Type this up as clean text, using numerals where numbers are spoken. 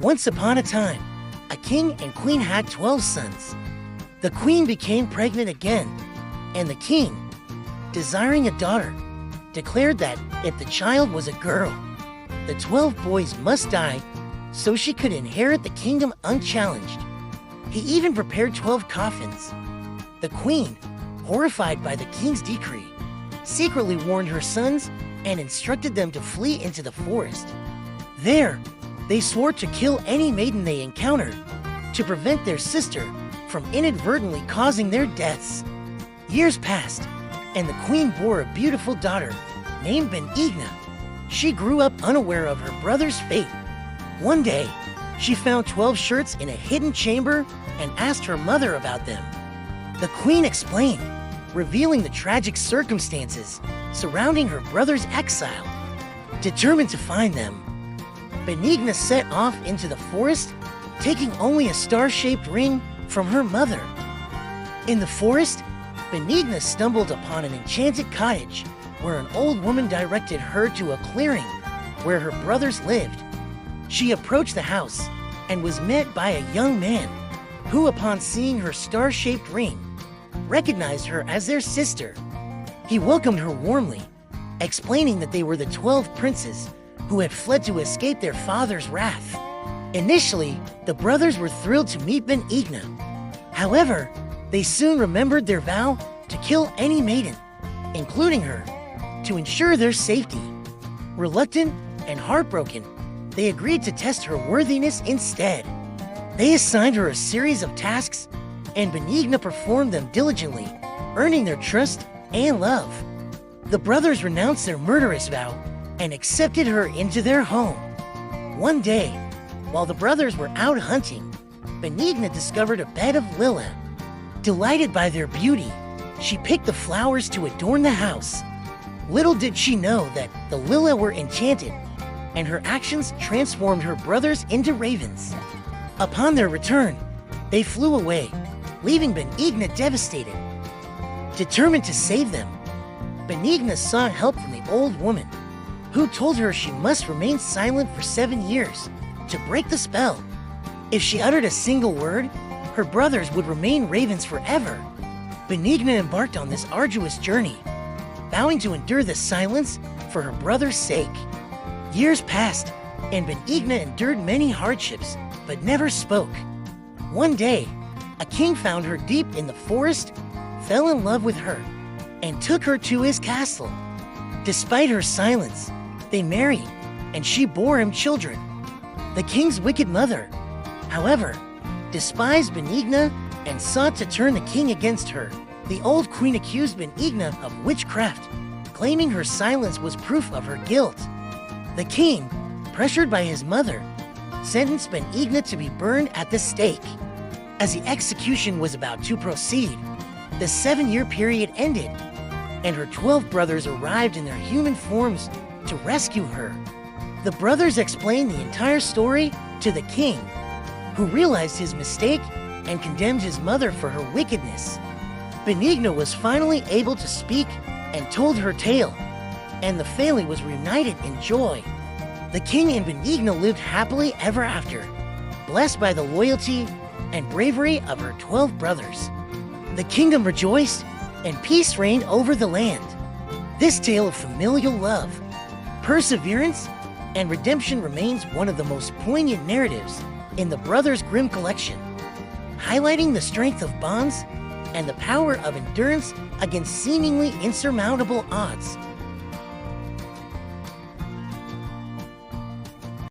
Once upon a time, a king and queen had 12 sons. The queen became pregnant again, and the king, desiring a daughter, declared that if the child was a girl, the 12 boys must die so she could inherit the kingdom unchallenged. He even prepared 12 coffins. The queen, horrified by the king's decree, secretly warned her sons and instructed them to flee into the forest. There, they swore to kill any maiden they encountered to prevent their sister from inadvertently causing their deaths. Years passed, and the queen bore a beautiful daughter named Benigna. She grew up unaware of her brother's fate. One day, she found 12 shirts in a hidden chamber and asked her mother about them. The queen explained, revealing the tragic circumstances surrounding her brother's exile. Determined to find them, Benigna set off into the forest, taking only a star-shaped ring from her mother. In the forest, Benigna stumbled upon an enchanted cottage where an old woman directed her to a clearing where her brothers lived. She approached the house and was met by a young man who, upon seeing her star-shaped ring, recognized her as their sister. He welcomed her warmly, explaining that they were the 12 princes who had fled to escape their father's wrath. Initially, the brothers were thrilled to meet Benigna. However, they soon remembered their vow to kill any maiden, including her, to ensure their safety. Reluctant and heartbroken, they agreed to test her worthiness instead. They assigned her a series of tasks, and Benigna performed them diligently, earning their trust and love. The brothers renounced their murderous vow and accepted her into their home. One day, while the brothers were out hunting, Benigna discovered a bed of lilac. Delighted by their beauty, she picked the flowers to adorn the house. Little did she know that the lilac were enchanted, and her actions transformed her brothers into ravens. Upon their return, they flew away, leaving Benigna devastated. Determined to save them, Benigna sought help from the old woman, who told her she must remain silent for 7 years to break the spell. If she uttered a single word, her brothers would remain ravens forever. Benigna embarked on this arduous journey, vowing to endure the silence for her brother's sake. Years passed, and Benigna endured many hardships, but never spoke. One day, a king found her deep in the forest, fell in love with her, and took her to his castle. Despite her silence, they married, and she bore him children. The king's wicked mother, however, despised Benigna and sought to turn the king against her. The old queen accused Benigna of witchcraft, claiming her silence was proof of her guilt. The king, pressured by his mother, sentenced Benigna to be burned at the stake. As the execution was about to proceed, the 7-year period ended, and her 12 brothers arrived in their human forms to rescue her. The brothers explained the entire story to the king, who realized his mistake and condemned his mother for her wickedness. Benigna was finally able to speak and told her tale, and the family was reunited in joy. The king and Benigna lived happily ever after, blessed by the loyalty and bravery of her 12 brothers. The kingdom rejoiced, and peace reigned over the land. This tale of familial love, perseverance, and redemption remains one of the most poignant narratives in the Brothers Grimm collection, highlighting the strength of bonds and the power of endurance against seemingly insurmountable odds.